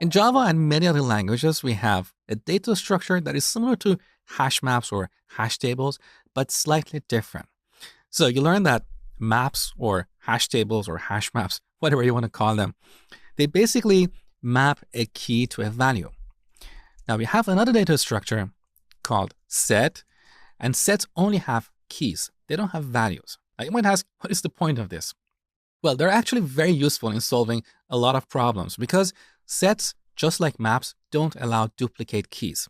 In Java and many other languages, we have a data structure that is similar to hash maps or hash tables, but slightly different. So you learn that maps or hash tables or hash maps, whatever you want to call them, they basically map a key to a value. Now we have another data structure called set, and sets only have keys. They don't have values. Now you might ask, what is the point of this? Well, they're actually very useful in solving a lot of problems because sets, just like maps, don't allow duplicate keys.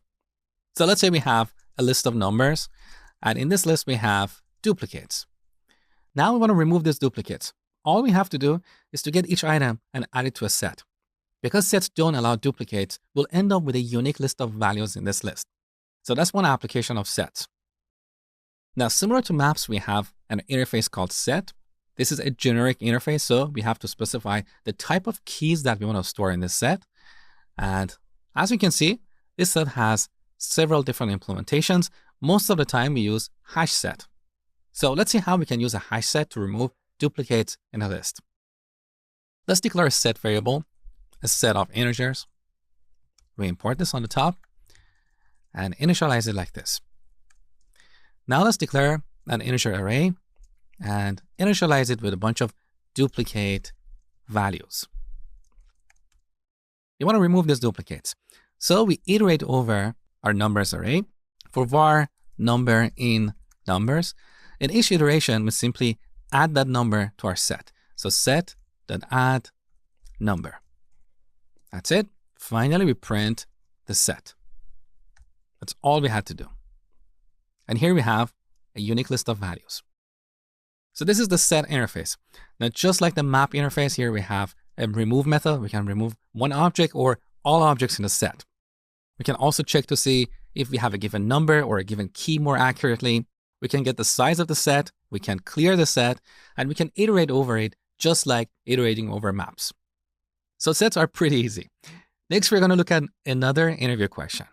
So let's say we have a list of numbers, and in this list we have duplicates. Now we want to remove these duplicates. All we have to do is to get each item and add it to a set. Because sets don't allow duplicates, we'll end up with a unique list of values in this list. So that's one application of sets. Now, similar to maps, we have an interface called set. This is a generic interface, so we have to specify the type of keys that we want to store in this set. And as you can see, this set has several different implementations. Most of the time we use hash set. So let's see how we can use a hash set to remove duplicates in a list. Let's declare a set variable, a set of integers. We import this on the top and initialize it like this. Now let's declare an integer array and initialize it with a bunch of duplicate values. You want to remove these duplicates. So we iterate over our numbers array for var number in numbers. In each iteration, we simply add that number to our set. So set.add number. That's it. Finally, we print the set. That's all we had to do. And here we have a unique list of values. So this is the set interface. Now, just like the map interface, here we have a remove method. We can remove one object or all objects in a set. We can also check to see if we have a given number or a given key more accurately. We can get the size of the set. We can clear the set, and we can iterate over it just like iterating over maps. So sets are pretty easy. Next, we're going to look at another interview question.